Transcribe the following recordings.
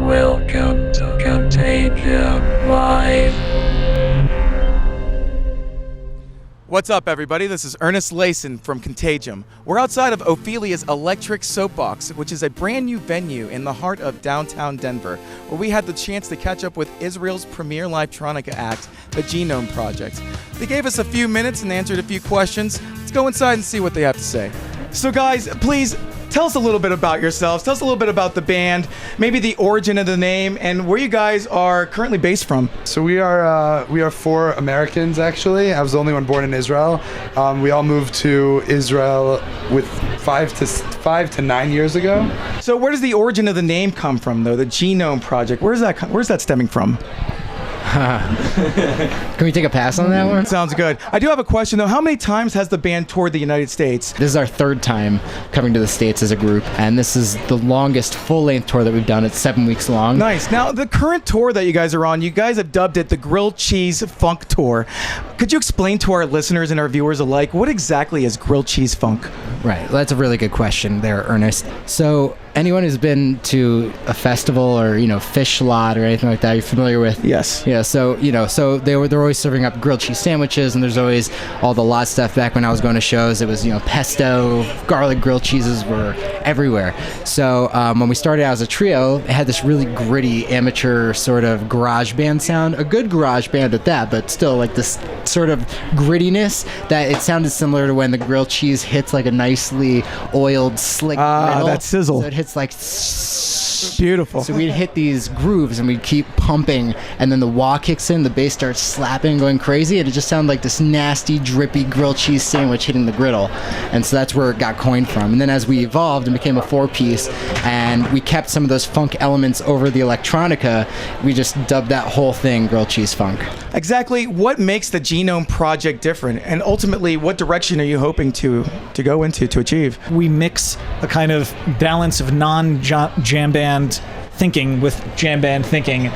Welcome to Kontagium Live. What's up, everybody? This is Ernest Lasen from Kontagium. We're outside of Ophelia's Electric Soapbox, which is a brand new venue in the heart of downtown Denver, where we had the chance to catch up with Israel's premier electronica act, the G-Nome Project. They gave us a few minutes and answered a few questions. Let's go inside and see what they have to say. So guys, please tell us a little bit about yourselves. Tell us a little bit about the band, maybe the origin of the name, and where you guys are currently based from. So we are four Americans, actually. I was the only one born in Israel. We all moved to Israel with 5 to 9 years ago. So where does the origin of the name come from, though? The G-Nome Project. Where's that stemming from? Can we take a pass on that one? Sounds good. I do have a question, though. How many times has the band toured the United States? This is our third time coming to the States as a group, and this is the longest full-length tour that we've done. It's 7 weeks long. Nice. Now, the current tour that you guys are on, you guys have dubbed it the Grilled Cheese Funk Tour. Could you explain to our listeners and our viewers alike, what exactly is Grilled Cheese Funk? Right. Well, that's a really good question there, Ernest. So anyone who's been to a festival or, fish lot or anything like that, you're familiar with? Yes. Yeah, so they're always serving up grilled cheese sandwiches, and there's always all the lot stuff. Back when I was going to shows, it was, pesto, garlic grilled cheeses were everywhere. So when we started out as a trio, it had this really gritty amateur sort of garage band sound, a good garage band at that, but still like this sort of grittiness that it sounded similar to when the grilled cheese hits like a nicely oiled, slick griddle. That sizzle. So it hits like beautiful. So we'd hit these grooves and we'd keep pumping, and then the wah kicks in, the bass starts slapping, going crazy, and it just sounded like this nasty, drippy grilled cheese sandwich hitting the griddle. And so that's where it got coined from. And then as we evolved and became a four-piece, and we kept some of those funk elements over the electronica, we just dubbed that whole thing Grilled Cheese Funk. Exactly what makes the G-Nome Project different, and ultimately, what direction are you hoping to go into to achieve? We mix a kind of balance of non-jam band thinking with jam band thinking,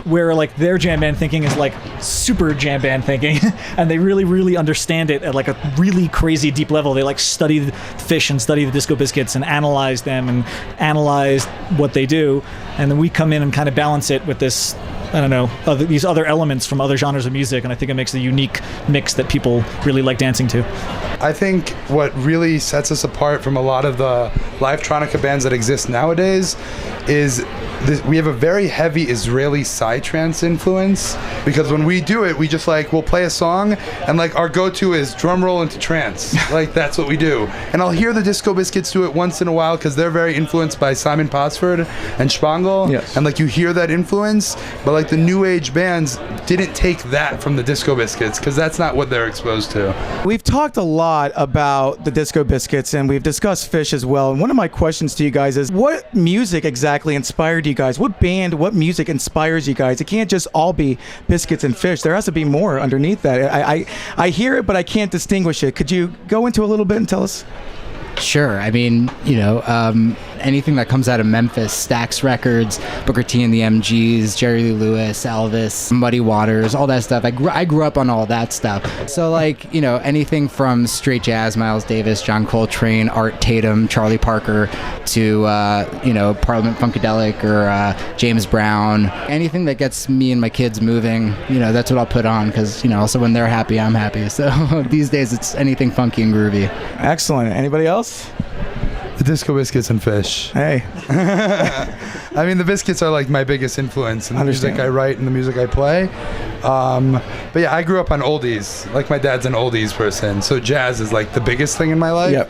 where like their jam band thinking is like super jam band thinking, and they really, really understand it at like a really crazy deep level. They like study the Fish and study the Disco Biscuits and analyze them and analyze what they do, and then we come in and kind of balance it with this, I don't know, these other elements from other genres of music, and I think it makes a unique mix that people really like dancing to. I think what really sets us apart from a lot of the live-tronica bands that exist nowadays is we have a very heavy Israeli psytrance influence, because when we do it, we just we'll play a song and our go-to is drum roll into trance. That's what we do. And I'll hear the Disco Biscuits do it once in a while because they're very influenced by Simon Posford and Spangel. Yes. And you hear that influence, but the new age bands didn't take that from the Disco Biscuits because that's not what they're exposed to. We've talked a lot about the Disco Biscuits, and we've discussed Fish as well. And one of my questions to you guys is, what music exactly inspired you guys? What band, what music inspires you guys? It can't just all be Biscuits and Fish. There has to be more underneath that. I hear it, but I can't distinguish it. Could you go into a little bit and tell us? Sure. I mean, anything that comes out of Memphis, Stax Records, Booker T and the MGs, Jerry Lee Lewis, Elvis, Muddy Waters, all that stuff. I grew up on all that stuff. So anything from straight jazz, Miles Davis, John Coltrane, Art Tatum, Charlie Parker, to Parliament Funkadelic or James Brown. Anything that gets me and my kids moving, that's what I'll put on, because also when they're happy, I'm happy. So these days it's anything funky and groovy. Excellent. Anybody else? The Disco Biscuits and Fish. Hey. I mean, the Biscuits are my biggest influence in the music I write and the music I play. But yeah, I grew up on oldies. My dad's an oldies person, so jazz is the biggest thing in my life. Yep.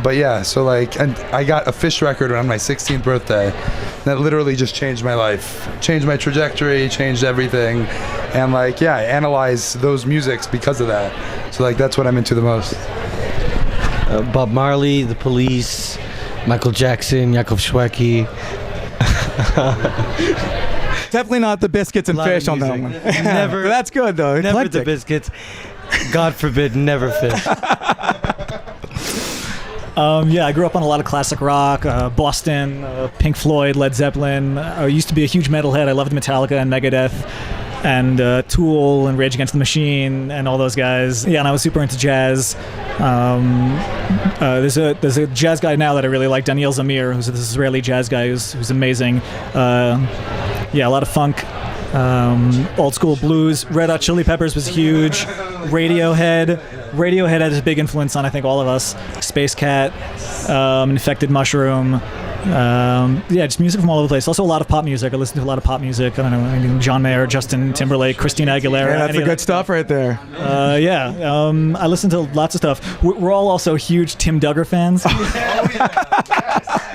But yeah, so and I got a Fish record on my 16th birthday. That literally just changed my life, changed my trajectory, changed everything. And I analyze those musics because of that. So that's what I'm into the most. Bob Marley, The Police, Michael Jackson, Yakov Shweki. Definitely not the Biscuits and Fish on that one. Never. That's good though. Never Eclectic. the Biscuits. God forbid, never Fish. I grew up on a lot of classic rock, Boston, Pink Floyd, Led Zeppelin. I used to be a huge metalhead. I loved Metallica and Megadeth. and Tool and Rage Against the Machine and all those guys. Yeah, and I was super into jazz. There's a jazz guy now that I really like, Daniel Zamir, who's this Israeli jazz guy who's amazing. Yeah, a lot of funk, old school blues. Red Hot Chili Peppers was huge. Radiohead had a big influence on, I think, all of us. Space Cat, Infected Mushroom. Yeah, just music from all over the place. Also a lot of pop music. I listen to a lot of pop music. I don't know, John Mayer, Justin Timberlake, Christina Aguilera. Yeah, that's the good stuff right there. I listen to lots of stuff. We're all also huge Tim Duggar fans.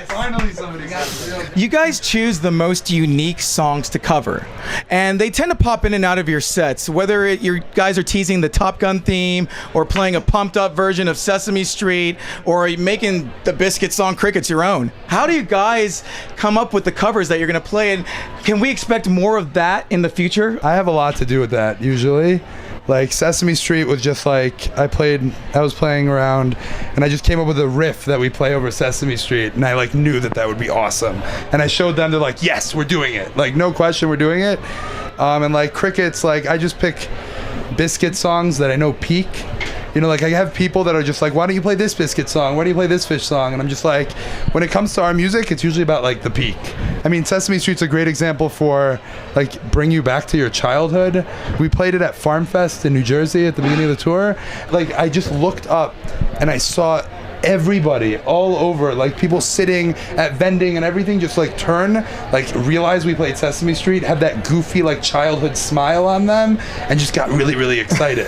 Finally somebody got it. You guys choose the most unique songs to cover, and they tend to pop in and out of your sets, whether you guys are teasing the Top Gun theme or playing a pumped up version of Sesame Street or making the Biscuit song Crickets your own. How do you guys come up with the covers that you're going to play, and can we expect more of that in the future? I have a lot to do with that usually. Like Sesame Street was just like I was playing around and I just came up with a riff that we play over Sesame Street, and I like knew that would be awesome, and I showed them. They're like, yes, we're doing it, like no question, we're doing it. And like Crickets, like I just pick Biscuit songs that I know peak. You know, like I have people that are just like, why don't you play this Biscuit song? Why don't you play this Fish song? And I'm just like, when it comes to our music, it's usually about like the peak. I mean, Sesame Street's a great example for like bring you back to your childhood. We played it at Farm Fest in New Jersey at the beginning of the tour. Like I just looked up and I saw everybody all over, like people sitting at vending and everything, just like turn, like realize we played Sesame Street, have that goofy like childhood smile on them, and just got really, really excited.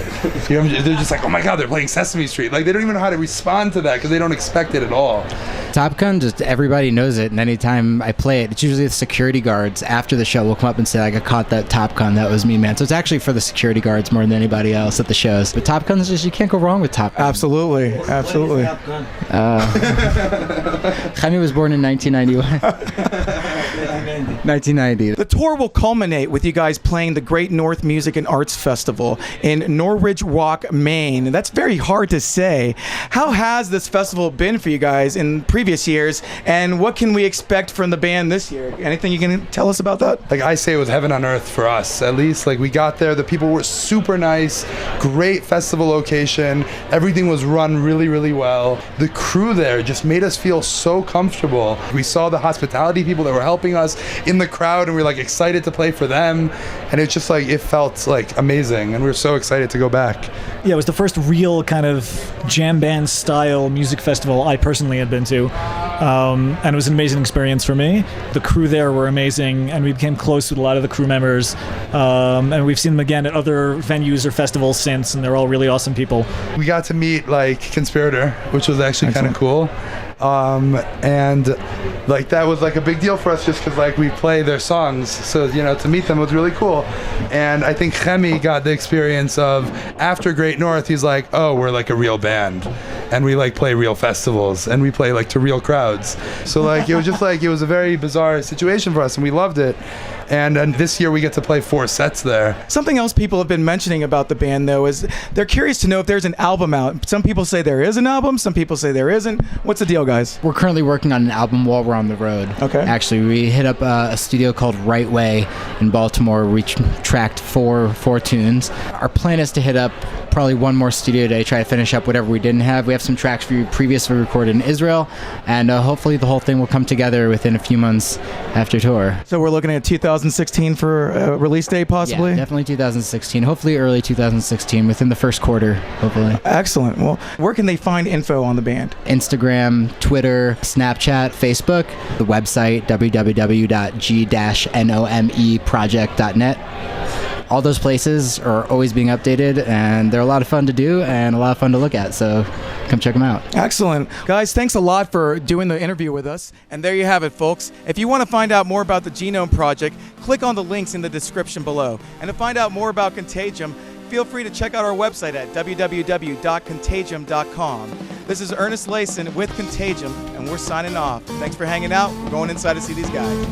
You know, they're just like, oh my god, they're playing Sesame Street. Like they don't even know how to respond to that because they don't expect it at all. Top Gun, just everybody knows it, and anytime I play it, it's usually the security guards after the show will come up and say, like, I caught that Top Gun, that was me, man. So it's actually for the security guards more than anybody else at the shows. But Top Gun is just, you can't go wrong with Top Gun. Absolutely. Chemy was born in 1991. 1990. The tour will culminate with you guys playing the Great North Music and Arts Festival in Norwich Walk, Maine. That's very hard to say. How has this festival been for you guys in previous years, and what can we expect from the band this year? Anything you can tell us about that? Like I say, it was heaven on earth for us, at least. Like we got there, the people were super nice, great festival location, everything was run really, really well. The crew there just made us feel so comfortable. We saw the hospitality people that were helping us in the crowd, and we were like excited to play for them, and it's just like it felt like amazing, and we were so excited to go back. Yeah, it was the first real kind of jam band style music festival I personally had been to, and it was an amazing experience for me. The crew there were amazing, and we became close with a lot of the crew members, and we've seen them again at other venues or festivals since, and they're all really awesome people. We got to meet like Conspirator, which was actually kind of cool. And like that was like a big deal for us just because like we play their songs, so you know, to meet them was really cool. And I think Chemy got the experience of after Great North, he's like, oh, we're like a real band and we like play real festivals and we play like to real crowds. So like it was just like it was a very bizarre situation for us, and we loved it. And this year we get to play 4 sets there. Something else people have been mentioning about the band, though, is they're curious to know if there's an album out. Some people say there is an album. Some people say there isn't. What's the deal, guys? We're currently working on an album while we're on the road. Okay. Actually, we hit up a studio called Right Way in Baltimore. We tracked four tunes. Our plan is to hit up probably one more studio day, try to finish up whatever we didn't have. We have some tracks we previously recorded in Israel, and hopefully the whole thing will come together within a few months after tour. So we're looking at 2016 for a release date, possibly? Yeah, definitely 2016. Hopefully early 2016, within the first quarter, hopefully. Excellent. Well, where can they find info on the band? Instagram, Twitter, Snapchat, Facebook, the website, www.g-nomeproject.net. All those places are always being updated, and they're a lot of fun to do and a lot of fun to look at, so come check them out. Excellent. Guys, thanks a lot for doing the interview with us. And there you have it, folks. If you want to find out more about the G-Nome Project, click on the links in the description below. And to find out more about Kontagium, feel free to check out our website at www.kontagium.com. This is Ernest Lasen with Kontagium, and we're signing off. Thanks for hanging out. We're going inside to see these guys.